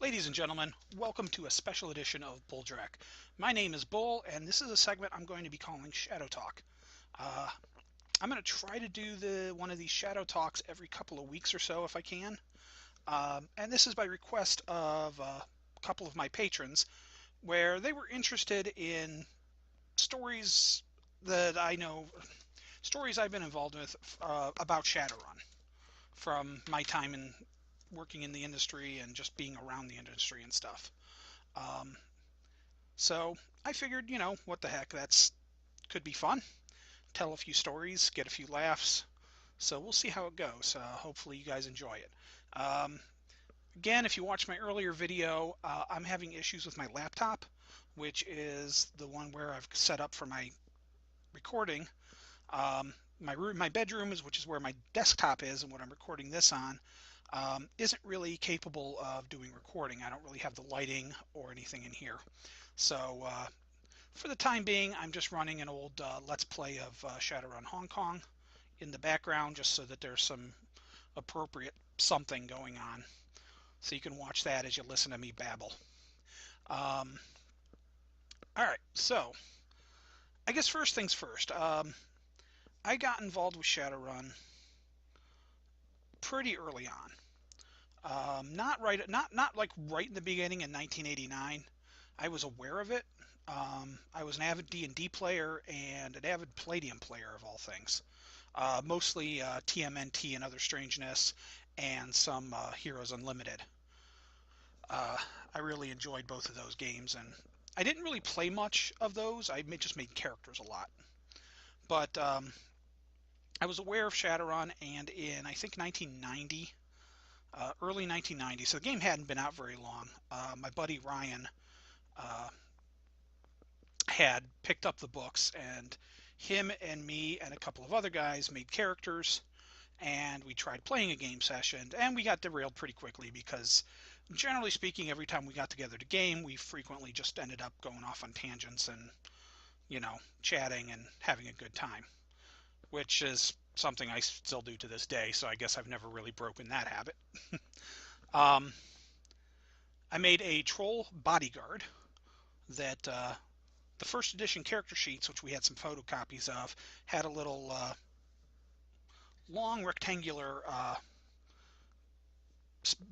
Ladies and gentlemen, welcome to a special edition of Bulldrek. My name is Bull, and this is a segment I'm going to be calling Shadowtalk. Uh, I'm going to try to do one of these Shadow Talks every couple of weeks or so if I can. And this is by request of a couple of my patrons, where they were interested in stories that I know, stories I've been involved with about Shadowrun from my time in working in the industry and just being around the industry and stuff. Um, so I figured, what the heck, that's could be fun. Tell a few stories, get a few laughs. So we'll see how it goes. Hopefully you guys enjoy it. Um, Again, if you watched my earlier video, I'm having issues with my laptop, which is the one where I've set up for my recording. My bedroom is, which is where my desktop is, and what I'm recording this on, isn't really capable of doing recording. I don't really have the lighting or anything in here. So for the time being, I'm just running an old Let's Play of Shadowrun Hong Kong in the background just so that there's some appropriate something going on. So you can watch that as you listen to me babble. Um, all right, so I guess first things first. I got involved with Shadowrun pretty early on. Not like right in the beginning in 1989. I was aware of it. I was an avid D&D player and an avid Palladium player of all things. Mostly TMNT and Other Strangeness, and some Heroes Unlimited. Uh, I really enjoyed both of those games, and I didn't really play much of those. Just made characters a lot. But I was aware of Shadowrun, and in I think 1990, early 1990, so the game hadn't been out very long. My buddy Ryan uh, had picked up the books, and him and me and a couple of other guys made characters, and we tried playing a game session, and we got derailed pretty quickly because, generally speaking, every time we got together to game, we frequently just ended up going off on tangents and, chatting and having a good time, which is something I still do to this day, so I guess I've never really broken that habit. um, I made a troll bodyguard that the first edition character sheets, which we had some photocopies of, had a little long rectangular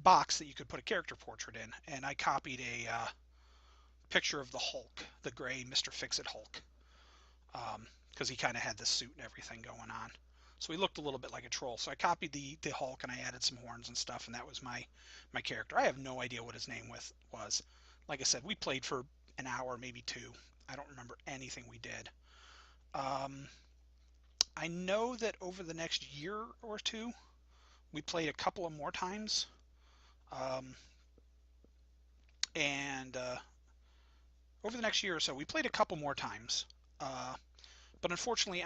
box that you could put a character portrait in, and I copied a picture of the Hulk, the gray Mr. Fix-It Hulk, because he kind of had this suit and everything going on. So he looked a little bit like a troll. So I copied the Hulk and I added some horns and stuff, and that was my character. I have no idea what his name was. Like I said, we played for an hour, maybe two. I don't remember anything we did. Um, I know that over the next year or two, we played a couple of more times. Um, and over the next year or so, we played a couple more times. But unfortunately,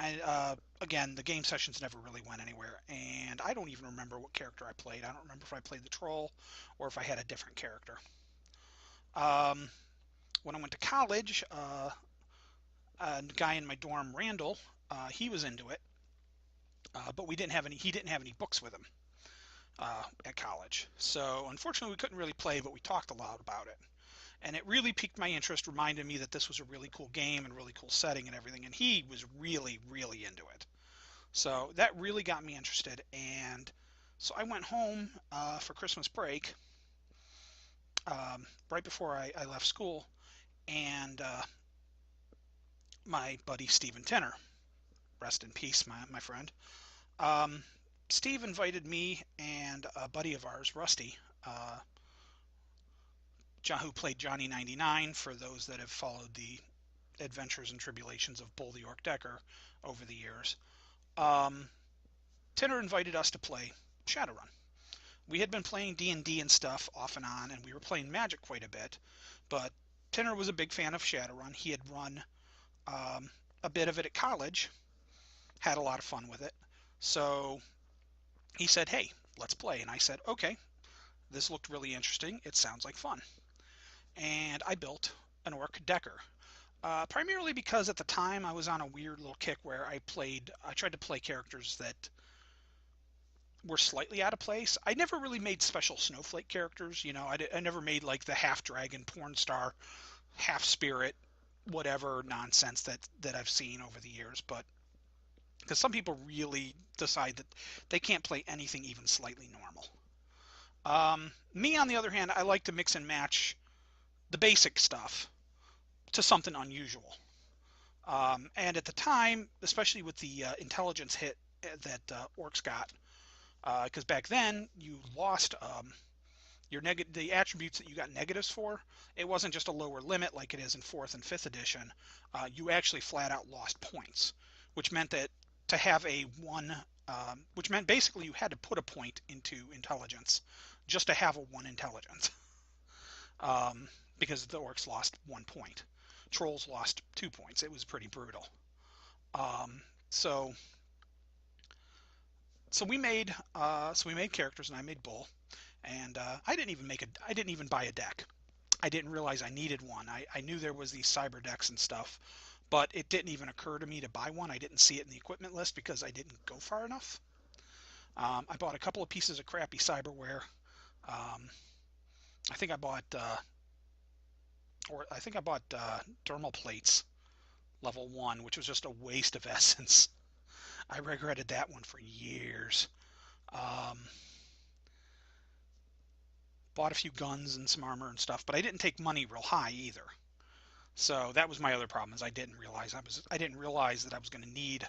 again, the game sessions never really went anywhere, and I don't even remember what character I played. I don't remember if I played the troll or if I had a different character. Um, when I went to college, a guy in my dorm, Randall, he was into it, but we didn't have any. He didn't have any books with him at college, so unfortunately, we couldn't really play. But we talked a lot about it, and it really piqued my interest, reminded me that this was a really cool game and really cool setting and everything, and he was really, really into it. So that really got me interested, and so I went home for Christmas break right before I left school, and my buddy Stephen Tinner, rest in peace, my friend, um, Steve invited me and a buddy of ours, Rusty, who played Johnny 99 for those that have followed the adventures and tribulations of Bull the York Decker over the years. Um, Tinner invited us to play Shadowrun. We had been playing D&D and stuff off and on, and we were playing Magic quite a bit, but Tinner was a big fan of Shadowrun. He had run a bit of it at college, had a lot of fun with it. So he said, hey, let's play. And I said, okay, this looked really interesting. It sounds like fun. And I built an Orc Decker. Primarily because at the time I was on a weird little kick where I tried to play characters that were slightly out of place. I never really made special snowflake characters. You know, I never made like the half dragon, porn star, half spirit, whatever nonsense that I've seen over the years. But because some people really decide that they can't play anything even slightly normal. Me, on the other hand, I like to mix and match the basic stuff to something unusual. And at the time, especially with the intelligence hit that orcs got, because back then you lost the attributes that you got negatives for. It wasn't just a lower limit like it is in 4th and 5th edition. You actually flat out lost points, which meant that to have a one, which meant basically you had to put a point into intelligence just to have a 1 intelligence, because the orcs lost 1 point. Trolls lost 2 points. It was pretty brutal. So we made characters, and I made Bull, and I didn't even buy a deck. I didn't realize I needed one. I knew there was these cyber decks and stuff, but it didn't even occur to me to buy one. I didn't see it in the equipment list because I didn't go far enough. I bought a couple of pieces of crappy cyberware. I think I bought dermal plates level 1, which was just a waste of essence. I regretted that one for years. Bought a few guns and some armor and stuff, but I didn't take money real high either. So that was my other problem, is I didn't realize that I was going to need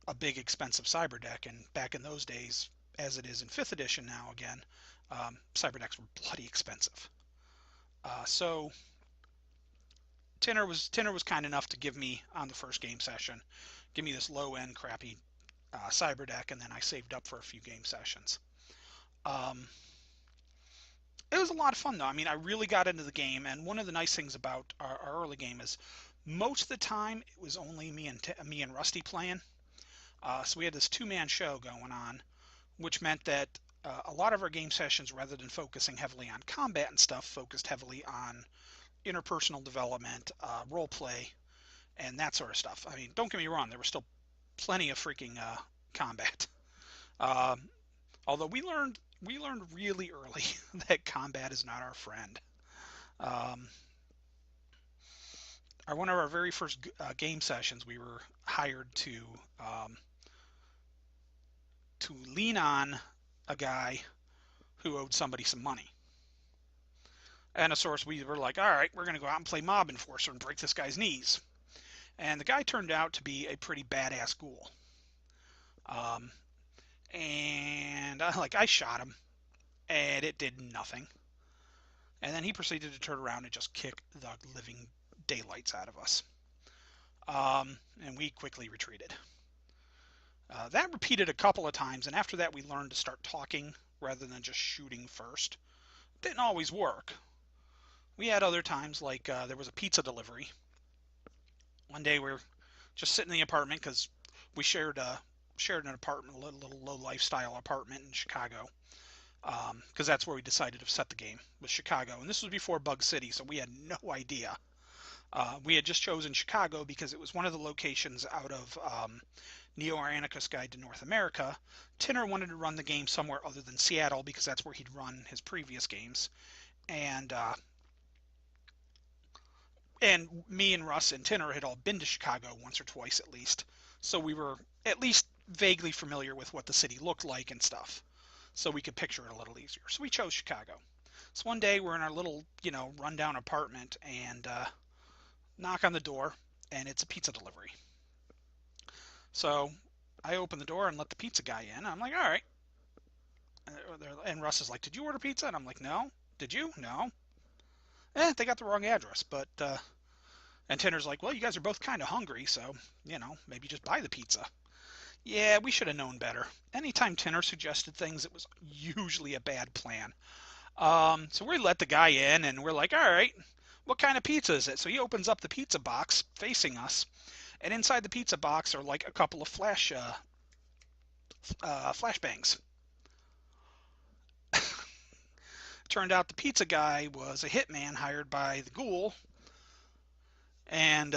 a big expensive cyber deck. And back in those days, as it is in 5th edition now again, cyber decks were bloody expensive. So Tinner was kind enough to give me, on the first game session, give me this low end crappy cyber deck, and then I saved up for a few game sessions. It was a lot of fun though. I mean, I really got into the game, and one of the nice things about our early game is most of the time it was only me and Rusty playing. So we had this 2-man show going on, which meant that a lot of our game sessions, rather than focusing heavily on combat and stuff, focused heavily on interpersonal development, role play, and that sort of stuff. I mean, don't get me wrong, there was still plenty of freaking combat. Although we learned really early that combat is not our friend. One of our very first game sessions, we were hired to lean on a guy who owed somebody some money. And of course, we were like, all right, we're going to go out and play Mob Enforcer and break this guy's knees. And the guy turned out to be a pretty badass ghoul. And I shot him, and it did nothing. And then he proceeded to turn around and just kick the living daylights out of us. And we quickly retreated. That repeated a couple of times, and after that we learned to start talking rather than just shooting first. Didn't always work. We had other times, like there was a pizza delivery. One day we were just sitting in the apartment, because we shared an apartment, a little low lifestyle apartment in Chicago, because that's where we decided to set the game, was Chicago. And this was before Bug City, so we had no idea. We had just chosen Chicago because it was one of the locations out of Neo-Anarchist Guide to North America. Tinner wanted to run the game somewhere other than Seattle because that's where he'd run his previous games. And me and Russ and Tinner had all been to Chicago once or twice at least. So we were at least vaguely familiar with what the city looked like and stuff. So we could picture it a little easier. So we chose Chicago. So one day we're in our little, rundown apartment, and knock on the door, and it's a pizza delivery. So I open the door and let the pizza guy in. I'm like, all right. And Russ is like, did you order pizza? And I'm like, no. Did you? No. They got the wrong address. But and Tinner's like, well, you guys are both kind of hungry, so maybe just buy the pizza. Yeah, we should have known better. Anytime Tinner suggested things, it was usually a bad plan. So we let the guy in, and we're like, all right, what kind of pizza is it? So he opens up the pizza box facing us, and inside the pizza box are like a couple of flashbangs. Turned out the pizza guy was a hitman hired by the ghoul, and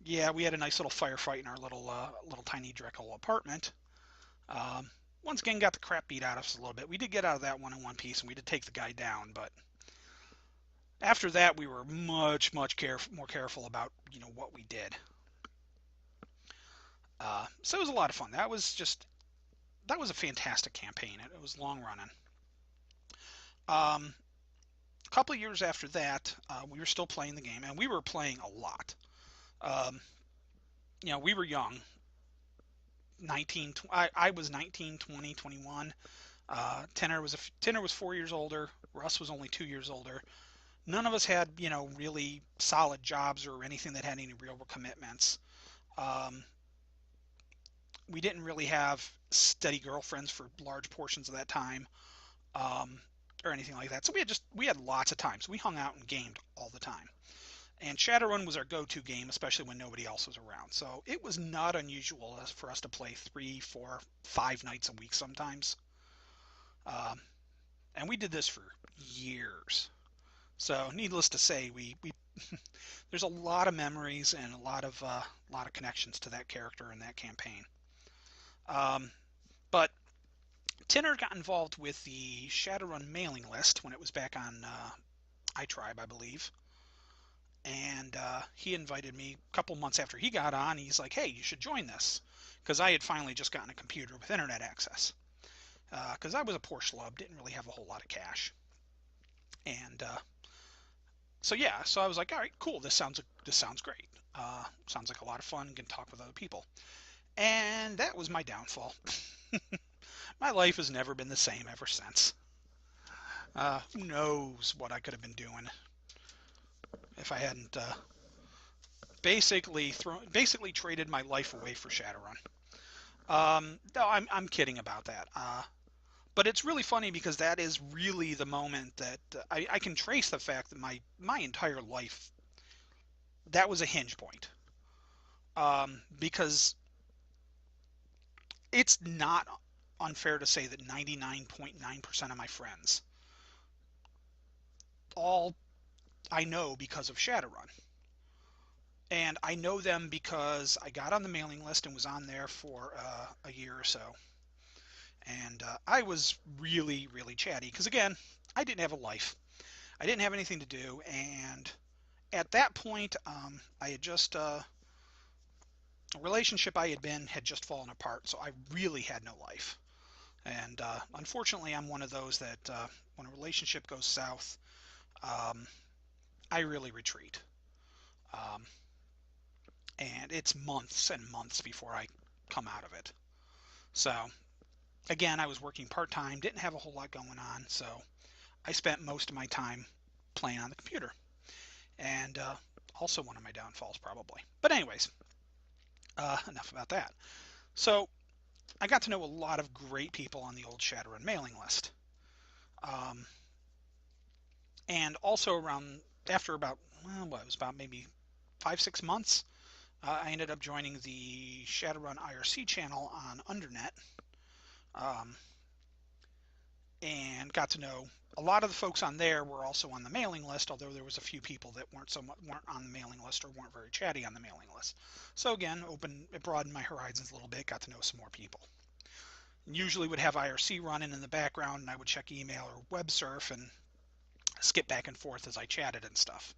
yeah, we had a nice little firefight in our little tiny Drekel apartment. once again got the crap beat out of us a little bit. We did get out of that one in one piece, and we did take the guy down, but after that we were much more careful about what we did. So it was a lot of fun. That was a fantastic campaign. It was long running. A couple of years after that, we were still playing the game, and we were playing a lot. Um, we were young. 19, I was 19, 20, 21. Tanner was 4 years older. Russ was only 2 years older. None of us had, really solid jobs or anything that had any real commitments. Um, we didn't really have steady girlfriends for large portions of that time, um, or anything like that. So we had lots of time. So we hung out and gamed all the time. And Shadowrun was our go-to game, especially when nobody else was around. So it was not unusual for us to play 3, 4, 5 nights a week sometimes. Um, and we did this for years. So needless to say, we there's a lot of memories and a lot of connections to that character and that campaign. Um, but Tinner got involved with the Shadowrun mailing list when it was back on iTribe, I believe. And he invited me a couple months after he got on. He's like, "Hey, you should join this," because I had finally just gotten a computer with internet access. Because I was a poor schlub, didn't really have a whole lot of cash, and so yeah, so I was like, "All right, cool. This sounds great. Sounds like a lot of fun. Can talk with other people." And that was my downfall. My life has never been the same ever since. Who knows what I could have been doing if I hadn't basically traded my life away for Shadowrun. No, I'm kidding about that. But it's really funny because that is really the moment that I can trace the fact that my entire life, that was a hinge point. Because it's not unfair to say that 99.9% of my friends all I know because of Shadowrun. And I know them because I got on the mailing list and was on there for a year or so. And I was really chatty because, again, I didn't have a life. I didn't have anything to do. And at that point, I had just, a relationship I had been had just fallen apart. So I really had no life. And unfortunately, I'm one of those that when a relationship goes south, um, I really retreat. Um, and it's months and months before I come out of it. So again, I was working part-time, didn't have a whole lot going on, so I spent most of my time playing on the computer. And also one of my downfalls, probably. But anyways, enough about that. So I got to know a lot of great people on the old Shadowrun mailing list. Um, and also after about, well, it was about maybe 5, 6 months, I ended up joining the Shadowrun IRC channel on Undernet. Um, and got to know a lot of the folks on there were also on the mailing list, although there was a few people that weren't on the mailing list or weren't very chatty on the mailing list. So again, it broadened my horizons a little bit, got to know some more people. And usually would have IRC running in the background, and I would check email or web surf and skip back and forth as I chatted and stuff.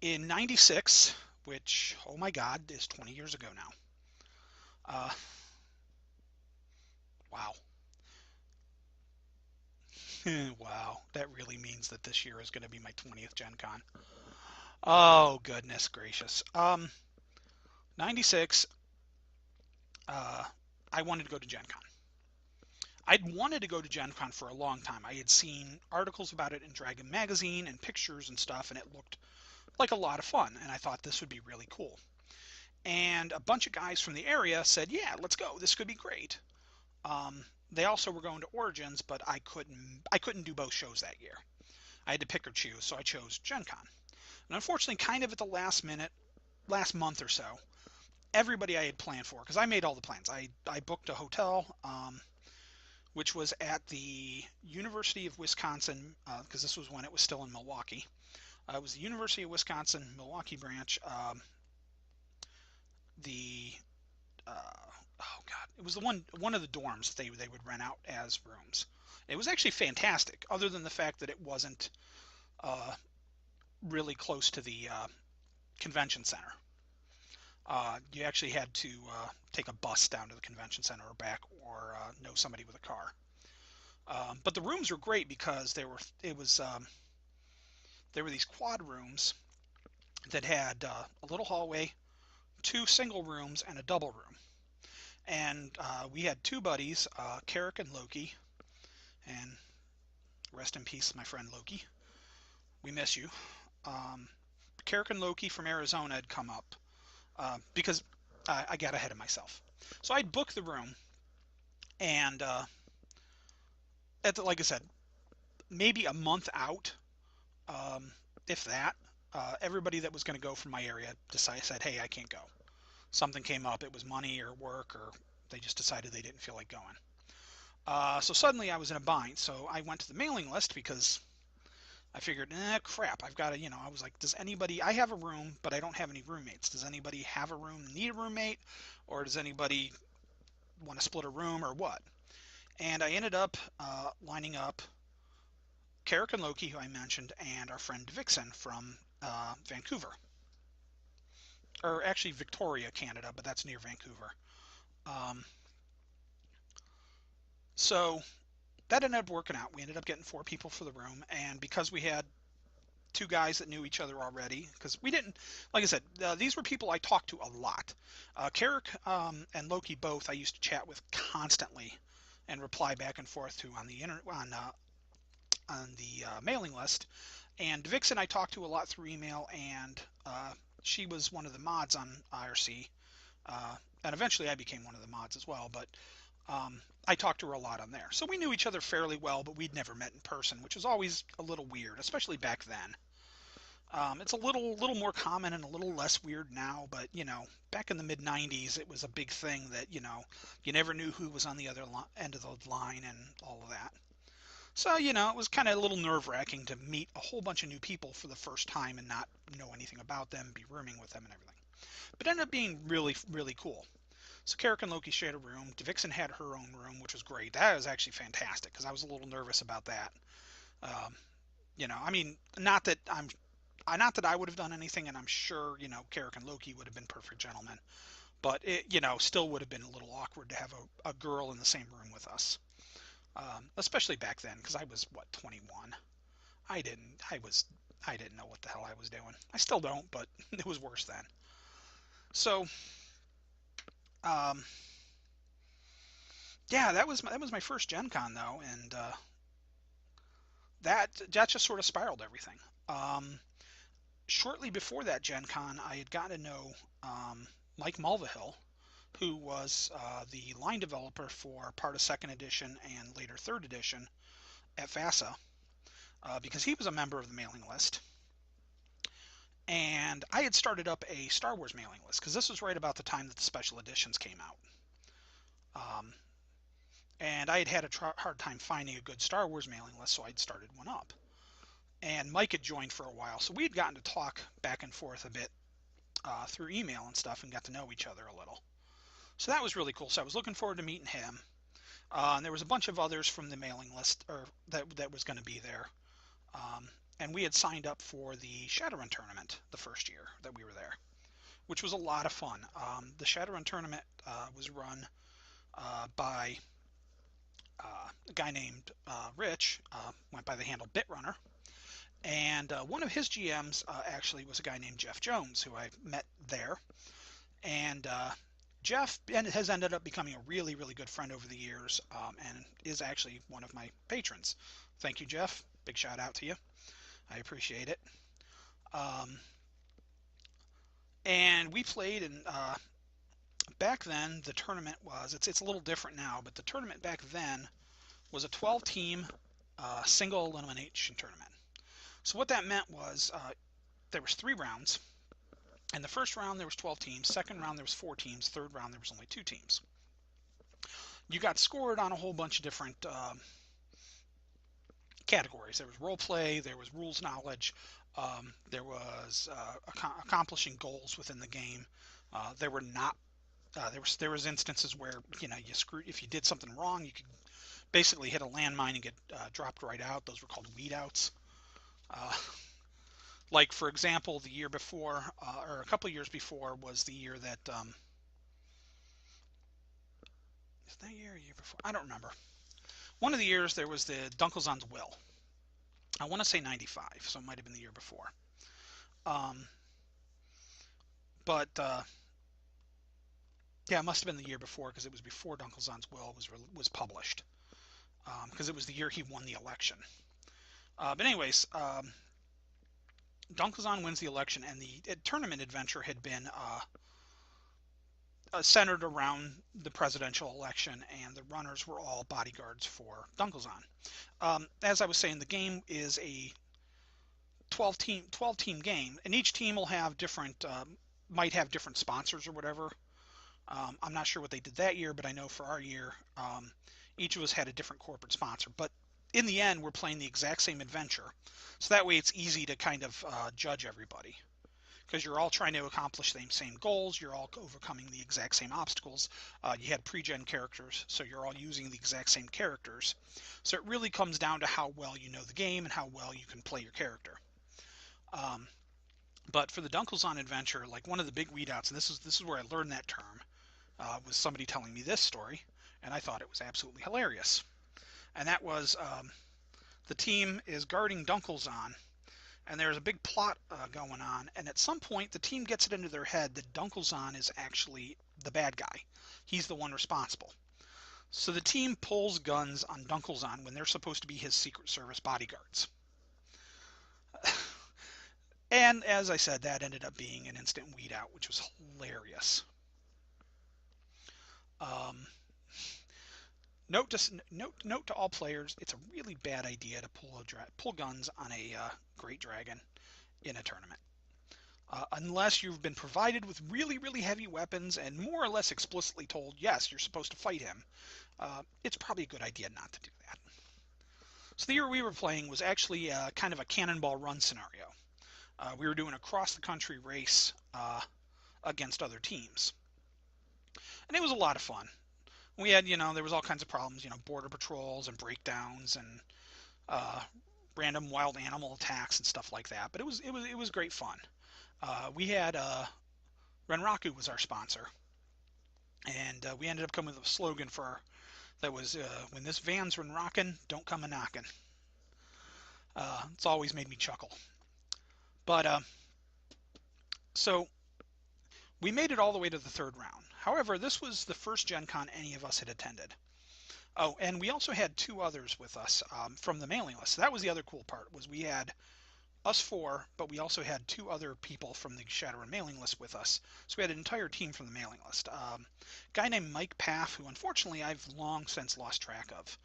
In 96, which, oh my God, is 20 years ago now. Wow. Wow, that really means that this year is going to be my 20th Gen Con. Oh, goodness gracious. 96, I wanted to go to Gen Con. I'd wanted to go to Gen Con for a long time. I had seen articles about it in Dragon Magazine and pictures and stuff, and it looked like a lot of fun, and I thought this would be really cool. And a bunch of guys from the area said, yeah, let's go. This could be great. They also were going to Origins, but I couldn't do both shows that year. I had to pick or choose, so I chose Gen Con. And unfortunately, kind of at the last minute, last month or so, everybody I had planned for, because I made all the plans. I booked a hotel, which was at the University of Wisconsin, because this was when it was still in Milwaukee. It was the University of Wisconsin, Milwaukee branch. The oh god, it was the one of the dorms they would rent out as rooms. It was actually fantastic, other than the fact that it wasn't uh, really close to the convention center. You actually had to take a bus down to the convention center or back, or know somebody with a car. But the rooms were great because there were these quad rooms that had a little hallway, two single rooms, and a double room. And we had two buddies, Carrick and Loki, and rest in peace, my friend Loki. We miss you. Um, Carrick and Loki from Arizona had come up because I got ahead of myself. So I'd booked the room, and like I said, maybe a month out, um, if that, everybody that was going to go from my area said, "Hey, I can't go." Something came up. It was money or work, or they just decided they didn't feel like going. So suddenly I was in a bind. So I went to the mailing list because I figured, crap, I've got to, I was like, does anybody, I have a room, but I don't have any roommates. Does anybody have a room, need a roommate? Or does anybody want to split a room or what? And I ended up lining up Carrick and Loki, who I mentioned, and our friend Vixen from Vancouver. Or actually Victoria, Canada, but that's near Vancouver. Um, so that ended up working out. We ended up getting 4 people for the room, and because we had 2 guys that knew each other already, because we didn't, like I said, these were people I talked to a lot. Carrick and Loki both I used to chat with constantly and reply back and forth to on the mailing list. And Vixen I talked to a lot through email, and she was one of the mods on IRC, and eventually I became one of the mods as well. But I talked to her a lot on there, so we knew each other fairly well, but we'd never met in person, which was always a little weird, especially back then. It's a little more common and a little less weird now, but back in the mid '90s, it was a big thing that you never knew who was on the other end of the line and all of that. So it was kind of a little nerve-wracking to meet a whole bunch of new people for the first time and not know anything about them, be rooming with them and everything. But it ended up being really, really cool. So Carrick and Loki shared a room. Vixen had her own room, which was great. That was actually fantastic because I was a little nervous about that. Um, I mean, not that I would have done anything, and I'm sure Carrick and Loki would have been perfect gentlemen, but it still would have been a little awkward to have a girl in the same room with us, especially back then because I was 21. I didn't know what the hell I was doing. I still don't, but it was worse then. So um, yeah, that was my first Gen Con though, and that just sort of spiraled everything. Shortly before that Gen Con, I had gotten to know Mike Mulvihill, who was the line developer for part of second edition and later third edition at FASA, because he was a member of the mailing list. And I had started up a Star Wars mailing list because this was right about the time that the special editions came out. And I had a hard time finding a good Star Wars mailing list, so I'd started one up. And Mike had joined for a while, so we had gotten to talk back and forth a bit through email and stuff and got to know each other a little. So that was really cool. So I was looking forward to meeting him. And there was a bunch of others from the mailing list or that was going to be there. And we had signed up for the Shadowrun tournament the first year that we were there, which was a lot of fun. The Shadowrun tournament was run by a guy named Rich, went by the handle Bitrunner. And one of his GMs actually was a guy named Jeff Jones, who I met there. And Jeff has ended up becoming a really, really good friend over the years, and is actually one of my patrons. Thank you, Jeff. Big shout out to you. I appreciate it. And we played, and back then the tournament it's a little different now, but the tournament back then was a 12-team single elimination tournament. So what that meant was there was 3 rounds. In the first round there was 12 teams, second round there was 4 teams, third round there was only 2 teams. You got scored on a whole bunch of different categories. There was role play, there was rules knowledge, there was accomplishing goals within the game. There were not There was instances where if you did something wrong, you could basically hit a landmine and get dropped right out. Those were called weed outs. Uh, like for example, the year before, or a couple years before, was the year that is that year before? I don't remember. One of the years there was the Dunkelzon's Will. I want to say 95, so it might have been the year before. Um, but yeah, it must have been the year before because it was before Dunkelzon's Will was published. Because it was the year he won the election. But anyways, Dunkelzon wins the election, and the tournament adventure had been centered around the presidential election, and the runners were all bodyguards for Dunkelzon. As I was saying, the game is a 12 team game, and each team will have might have different sponsors or whatever. I'm not sure what they did that year, but I know for our year, each of us had a different corporate sponsor. But in the end, we're playing the exact same adventure, so that way it's easy to kind of judge everybody, because you're all trying to accomplish the same goals. You're all overcoming the exact same obstacles. You had pre-gen characters, so you're all using the exact same characters. So it really comes down to how well you know the game and how well you can play your character. But for the Dunkelzon adventure, like one of the big weed outs, and this is where I learned that term, was somebody telling me this story, and I thought it was absolutely hilarious. And that was the team is guarding Dunkelzon, and there's a big plot going on, and at some point the team gets it into their head that Dunkelzon is actually the bad guy. He's the one responsible. So the team pulls guns on Dunkelzon when they're supposed to be his Secret Service bodyguards. And as I said, that ended up being an instant weed out, which was hilarious. Note to all players: it's a really bad idea to pull guns on a Great Dragon in a tournament, unless you've been provided with really heavy weapons and more or less explicitly told, yes, you're supposed to fight him. It's probably a good idea not to do that. So the year we were playing was actually kind of a cannonball run scenario. We were doing a cross the country race against other teams, and it was a lot of fun. We had, there was all kinds of problems, border patrols and breakdowns and random wild animal attacks and stuff like that. But it was great fun. We had Renraku was our sponsor, and we ended up coming with a slogan that was when this van's Renrakin', don't come a knockin'. It's always made me chuckle. But so we made it all the way to the third round. However, this was the first Gen Con any of us had attended. Oh, and we also had two others with us from the mailing list. So that was the other cool part, was we had us four, but we also had two other people from the Shadowrun mailing list with us. So we had an entire team from the mailing list. A guy named Mike Paff, who unfortunately I've long since lost track of.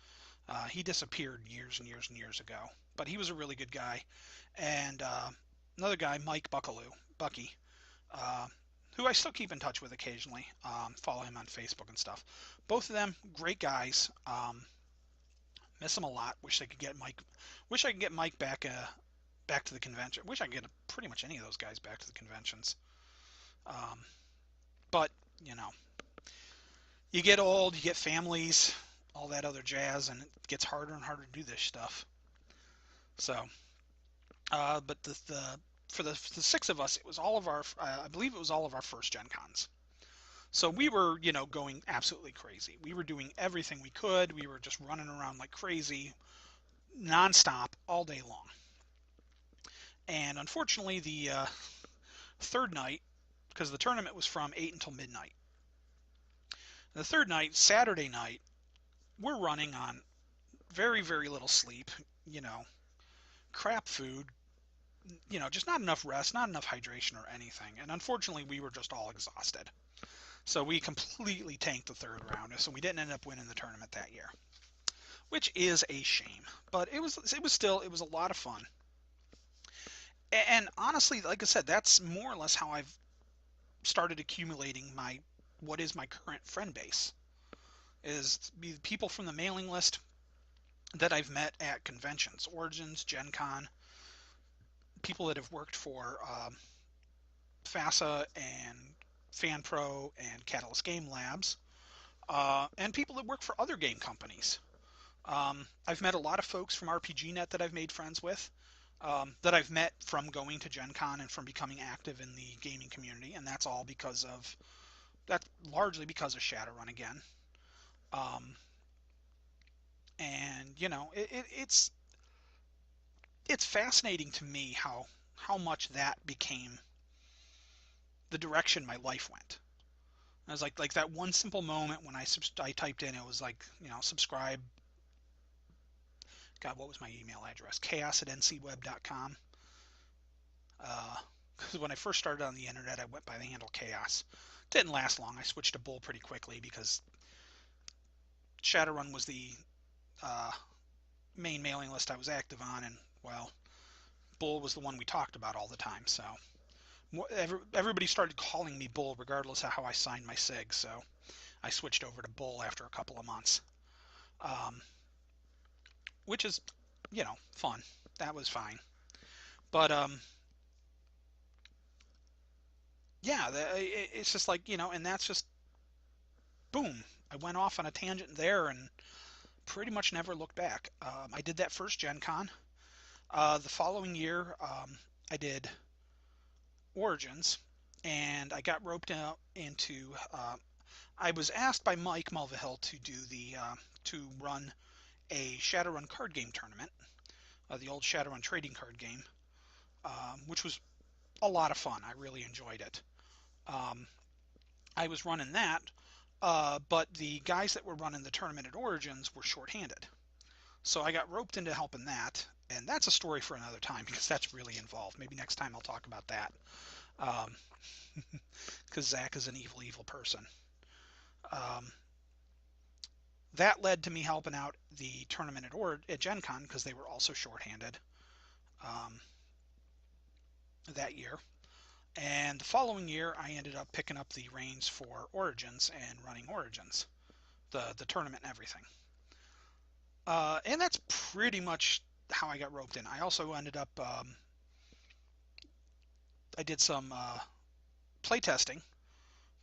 He disappeared years and years and years ago, but he was a really good guy. And another guy, Mike Bucky, who I still keep in touch with occasionally. Follow him on Facebook and stuff. Both of them, great guys. Miss him a lot. Wish I could get Mike back to the convention. Wish I could get pretty much any of those guys back to the conventions. But you get old, you get families, all that other jazz, and it gets harder and harder to do this stuff. So, but for the six of us, it was all of our, I believe it was all of our first Gen Cons. So we were, going absolutely crazy. We were doing everything we could. We were just running around like crazy, nonstop, all day long. And unfortunately, the third night, because the tournament was from 8 until midnight. The third night, Saturday night, we're running on very little sleep, crap food, just not enough rest, not enough hydration or anything. And unfortunately, we were just all exhausted. So we completely tanked the third round, so we didn't end up winning the tournament that year, which is a shame. But it was a lot of fun. And honestly, like I said, that's more or less how I've started accumulating what is my current friend base, is people from the mailing list that I've met at conventions, Origins, Gen Con, people that have worked for FASA and FanPro and Catalyst Game Labs, and people that work for other game companies. I've met a lot of folks from RPGNet that I've made friends with, that I've met from going to Gen Con and from becoming active in the gaming community, and that's largely because of Shadowrun again. Um, and it's fascinating to me how much that became the direction my life went. I was like that one simple moment when I typed in, it was like, subscribe. God, what was my email address? chaos@ncweb.com. Because when I first started on the internet, I went by the handle Chaos. Didn't last long. I switched to Bull pretty quickly because Shadowrun was the uh, main mailing list I was active on, and well, Bull was the one we talked about all the time. So everybody started calling me Bull regardless of how I signed my SIG. So I switched over to Bull after a couple of months, um, which is, fun. That was fine. But yeah, it's just like, and that's just boom. I went off on a tangent there and pretty much never looked back. I did that first Gen Con. The following year, I did Origins, and I got roped out into. I was asked by Mike Mulvihill to do to run a Shadowrun card game tournament, the old Shadowrun trading card game, which was a lot of fun. I really enjoyed it. Um, I was running that, but the guys that were running the tournament at Origins were shorthanded. So I got roped into helping that, and that's a story for another time because that's really involved. Maybe next time I'll talk about that, because Zach is an evil, evil person. Um, that led to me helping out the tournament at Gen Con because they were also shorthanded um, that year. And the following year, I ended up picking up the reins for Origins and running Origins, the tournament and everything. And that's pretty much how I got roped in. I also ended up, I did some playtesting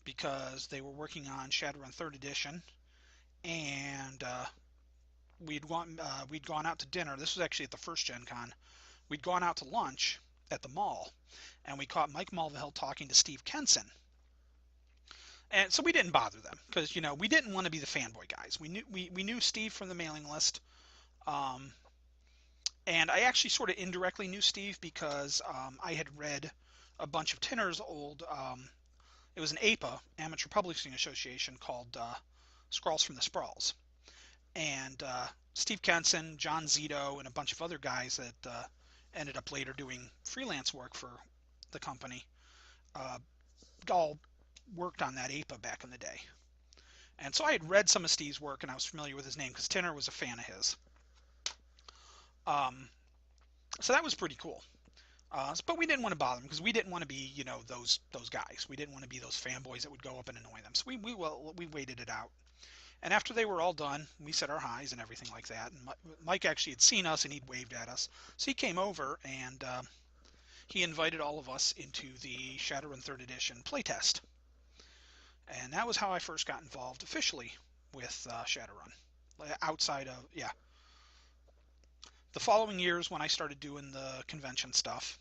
because they were working on Shadowrun 3rd Edition, and we'd gone out to dinner. This was actually at the first Gen Con. We'd gone out to lunch at the mall, and we caught Mike Mulvihill talking to Steve Kenson. And so we didn't bother them because we didn't want to be the fanboy guys. We knew Steve from the mailing list. And I actually sort of indirectly knew Steve because I had read a bunch of Tinner's old, it was an APA, Amateur Publishing Association, called Scrawls from the Sprawls. And Steve Kenson, John Zito, and a bunch of other guys that ended up later doing freelance work for the company all worked on that APA back in the day. And so I had read some of Steve's work, and I was familiar with his name because Tinner was a fan of his. So that was pretty cool. But we didn't want to bother them because we didn't want to be, those guys. We didn't want to be those fanboys that would go up and annoy them. So we waited it out. And after they were all done, we said our highs and everything like that. And Mike actually had seen us and he'd waved at us. So he came over and he invited all of us into the Shadowrun 3rd Edition playtest. And that was how I first got involved officially with Shadowrun. Outside of, yeah. The following years when I started doing the convention stuff,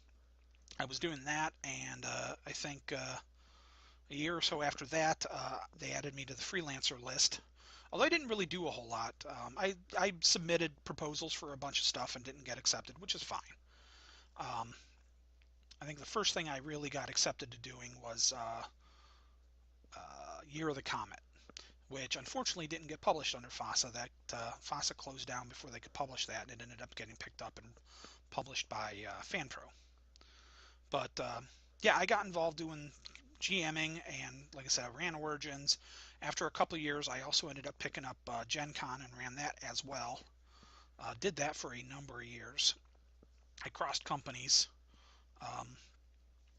I was doing that, and I think a year or so after that, they added me to the freelancer list. Although I didn't really do a whole lot. I submitted proposals for a bunch of stuff and didn't get accepted, which is fine. I think the first thing I really got accepted to doing was Year of the Comet, which unfortunately didn't get published under FASA. That FASA closed down before they could publish that, and it ended up getting picked up and published by FanPro. But yeah, I got involved doing GMing, and like I said, I ran Origins. After a couple of years, I also ended up picking up Gen Con and ran that as well. Did that for a number of years. I crossed companies.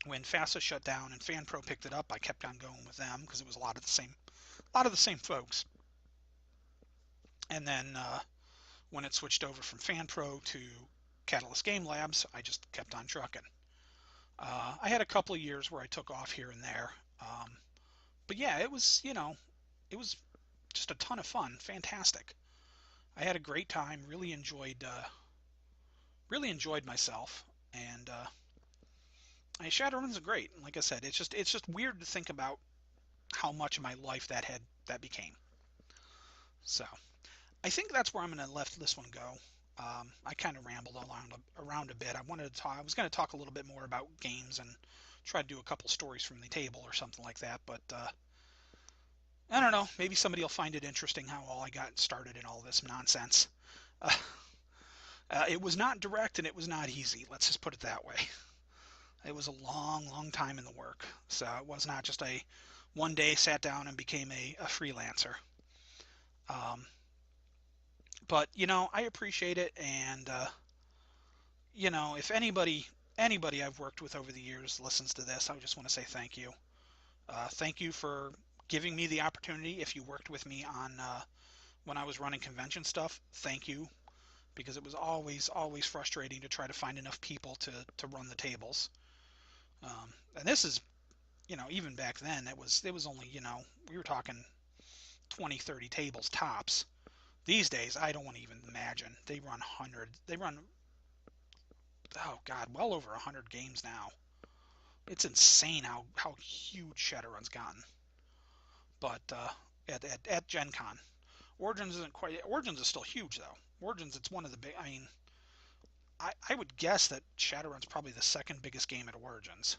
When FASA shut down and FanPro picked it up, I kept on going with them because it was a lot of the same folks. And then when it switched over from FanPro to Catalyst Game Labs, I just kept on trucking. I had a couple of years where I took off here and there. But yeah, it was, it was just a ton of fun. Fantastic. I had a great time. Really enjoyed myself. And Shadowrun's great. Like I said, it's just weird to think about how much of my life that became. So I think that's where I'm going to let this one go. I kind of rambled around a bit. I was going to talk a little bit more about games and try to do a couple stories from the table or something like that. But I don't know. Maybe somebody will find it interesting how all I got started in all this nonsense. Uh, it was not direct and it was not easy. Let's just put it that way. It was a long, long time in the work. So it was not just a one day sat down and became a freelancer. Um, but I appreciate it, and if anybody I've worked with over the years listens to this, I just want to say thank you. Thank you for giving me the opportunity. If you worked with me on when I was running convention stuff, thank you, because it was always frustrating to try to find enough people to run the tables. And this is, even back then, it was only, we were talking 20, 30 tables tops. These days, I don't want to even imagine. They run hundreds. They run, oh God, well over 100 games now. It's insane how huge Shadowrun's gotten. But at Gen Con, Origins isn't quite. Origins is still huge though. Origins, it's one of the big. I mean, I would guess that Shadowrun's probably the second biggest game at Origins,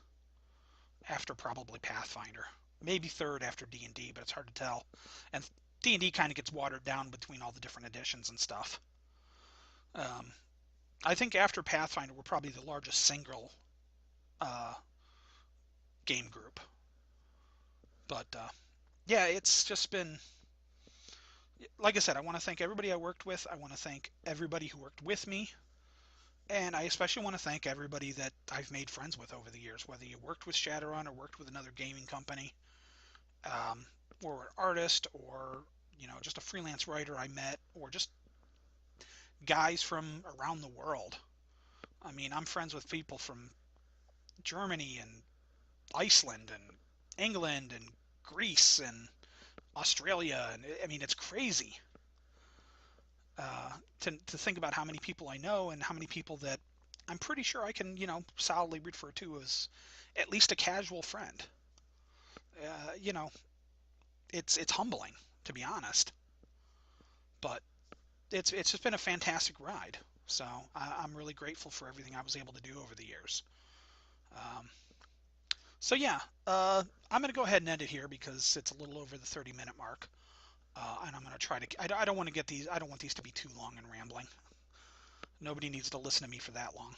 after probably Pathfinder. Maybe third after D&D, but it's hard to tell. And D&D kind of gets watered down between all the different editions and stuff. Um, I think after Pathfinder, we're probably the largest single uh, game group. But yeah, it's just been, like I said, I want to thank everybody I worked with. I want to thank everybody who worked with me. And I especially want to thank everybody that I've made friends with over the years, whether you worked with Shadowrun or worked with another gaming company, um, or an artist, or just a freelance writer I met, or just guys from around the world. I mean, I'm friends with people from Germany and Iceland and England and Greece and Australia, and I mean, it's crazy to think about how many people I know and how many people that I'm pretty sure I can, solidly refer to as at least a casual friend. Uh, you know, it's humbling, to be honest, but it's just been a fantastic ride. So I'm really grateful for everything I was able to do over the years. Um, so yeah, I'm going to go ahead and end it here because it's a little over the 30-minute mark. And I'm going to try to. I don't want to get these. I don't want these to be too long and rambling. Nobody needs to listen to me for that long.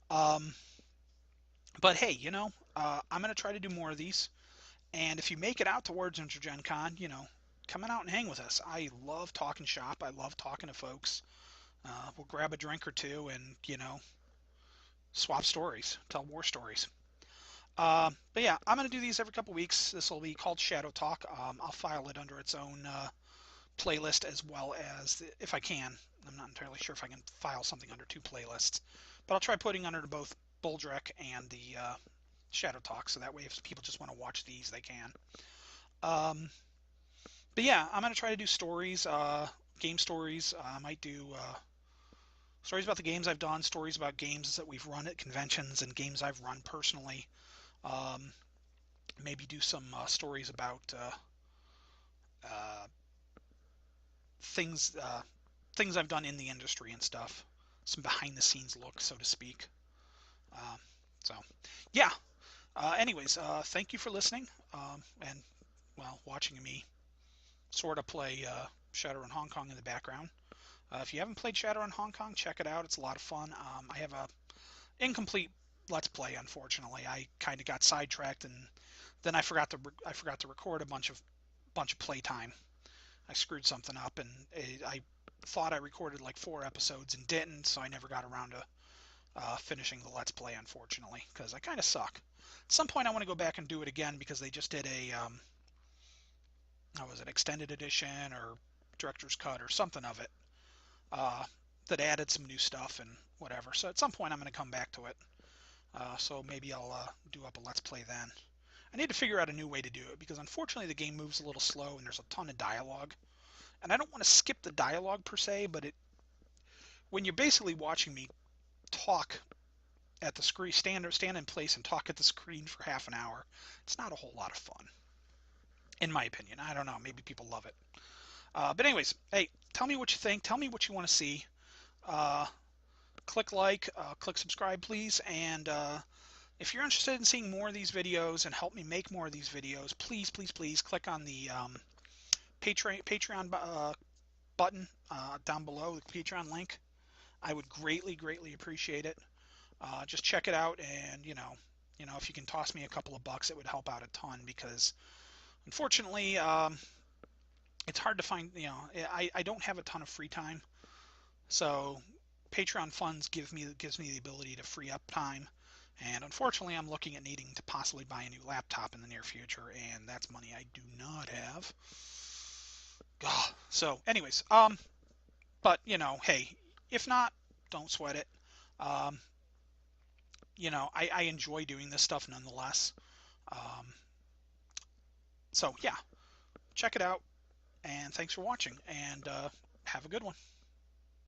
Um, but hey, I'm going to try to do more of these. And if you make it out towards Intergen Con, come on out and hang with us. I love talking shop. I love talking to folks. We'll grab a drink or two and, swap stories, tell war stories. But yeah, I'm going to do these every couple weeks. This will be called Shadowtalk. I'll file it under its own playlist as well as, if I can. I'm not entirely sure if I can file something under two playlists, but I'll try putting under both Bulldrek and the Shadowtalk, so that way if people just want to watch these, they can. Um, but yeah, I'm going to try to do stories, game stories. I might do stories about the games I've done, stories about games that we've run at conventions, and games I've run personally. Um, Maybe do some stories about uh, things things I've done in the industry and stuff. Some behind the scenes look, so to speak. Um, so, yeah. Anyways, thank you for listening, and well, watching me sort of play Shadowrun Hong Kong in the background. If you haven't played Shadowrun Hong Kong, check it out. It's a lot of fun. I have a incomplete Let's Play. Unfortunately, I kind of got sidetracked, and then I forgot to record a bunch of playtime. I screwed something up, and I thought I recorded like 4 episodes and didn't, so I never got around to finishing the Let's Play, unfortunately, because I kind of suck. At some point, I want to go back and do it again because they just did a was it extended edition or director's cut or something of it uh, that added some new stuff and whatever. So at some point, I'm going to come back to it. So maybe I'll do up a Let's Play then. I need to figure out a new way to do it because unfortunately the game moves a little slow and there's a ton of dialogue. And I don't want to skip the dialogue per se, but when you're basically watching me talk at the screen, stand in place and talk at the screen for half an hour, it's not a whole lot of fun, in my opinion. I don't know, maybe people love it. But anyways, hey, tell me what you think. Tell me what you want to see. Uh, click like, click subscribe, please. And if you're interested in seeing more of these videos and help me make more of these videos, please, please, please click on the Patreon button down below, the Patreon link. I would greatly, greatly appreciate it. Just check it out, and if you can toss me a couple of bucks, it would help out a ton because unfortunately, it's hard to find. I don't have a ton of free time, so Patreon funds gives me the ability to free up time. And unfortunately, I'm looking at needing to possibly buy a new laptop in the near future, and that's money I do not have. So, anyways, but hey, if not, don't sweat it. Um, I enjoy doing this stuff nonetheless. Um, so yeah, check it out, and thanks for watching, and have a good one.